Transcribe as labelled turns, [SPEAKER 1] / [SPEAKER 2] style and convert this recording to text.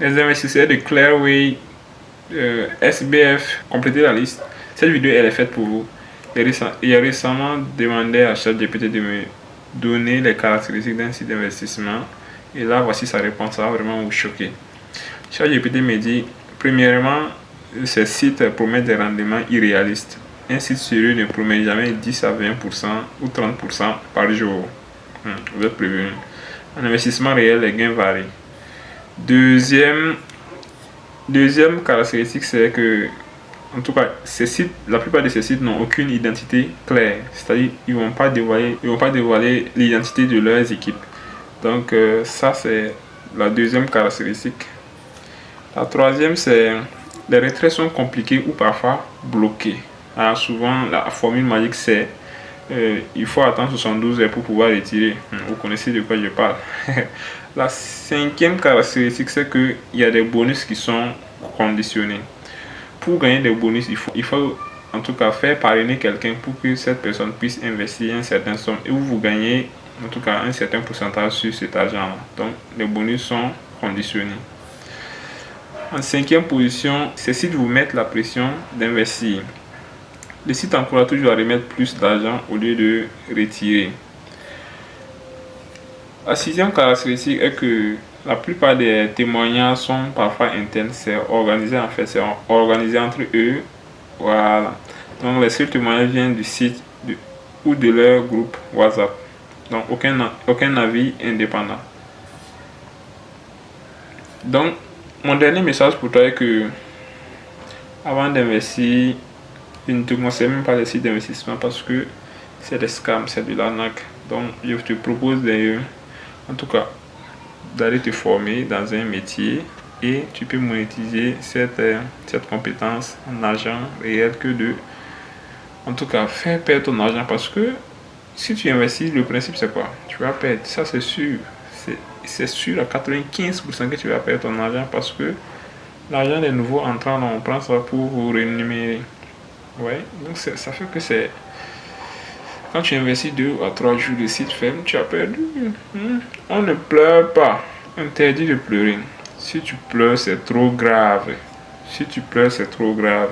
[SPEAKER 1] Les investisseurs de Clearway, SBF, complétez la liste. Cette vidéo elle est faite pour vous. Il a récemment demandé à ChatGPT de me donner les caractéristiques d'un site d'investissement. Et là, voici sa réponse. Ça va vraiment vous choquer. ChatGPT me dit, premièrement, ces sites promettent des rendements irréalistes. Un site sérieux ne promet jamais 10 à 20% ou 30% par jour. Vous êtes prévenu. En investissement réel, les gains varient. Deuxième caractéristique, c'est que, en tout cas, la plupart de ces sites n'ont aucune identité claire. C'est-à-dire, ils ne vont pas dévoiler l'identité de leurs équipes. Donc, ça, c'est la deuxième caractéristique. La troisième, c'est les retraits sont compliqués ou parfois bloqués. Alors, souvent, la formule magique, c'est il faut attendre 72 heures pour pouvoir retirer. Vous connaissez de quoi je parle. La cinquième caractéristique, c'est qu'il y a des bonus qui sont conditionnés. Pour gagner des bonus, il faut en tout cas faire parrainer quelqu'un pour que cette personne puisse investir une certaine somme et vous gagnez en tout cas un certain pourcentage sur cet argent. Donc les bonus sont conditionnés. En cinquième position, ces sites vous mettent la pression d'investir. Le site encourage toujours à remettre plus d'argent au lieu de retirer. La sixième caractéristique est que la plupart des témoignages sont parfois internes. C'est organisé entre eux. Voilà. Donc les seuls témoignages viennent du site ou de leur groupe WhatsApp. Donc aucun avis indépendant. Donc mon dernier message pour toi est que avant d'investir, je ne te conseille même pas les sites d'investissement parce que c'est des scams, c'est de l'arnaque. Donc je te propose en tout cas d'aller te former dans un métier et tu peux monétiser cette compétence en argent réel que de en tout cas faire perdre ton argent, parce que si tu investis, le principe c'est quoi? Tu vas perdre, ça c'est sûr. C'est sûr à 95% que tu vas perdre ton argent parce que l'argent des nouveaux entrants, on prend ça pour vous rémunérer. Ouais, donc ça fait que c'est quand tu investis 2 à 3 jours de site ferme, tu as perdu. On ne pleure pas. Interdit de pleurer. Si tu pleures, c'est trop grave. Si tu pleures, c'est trop grave.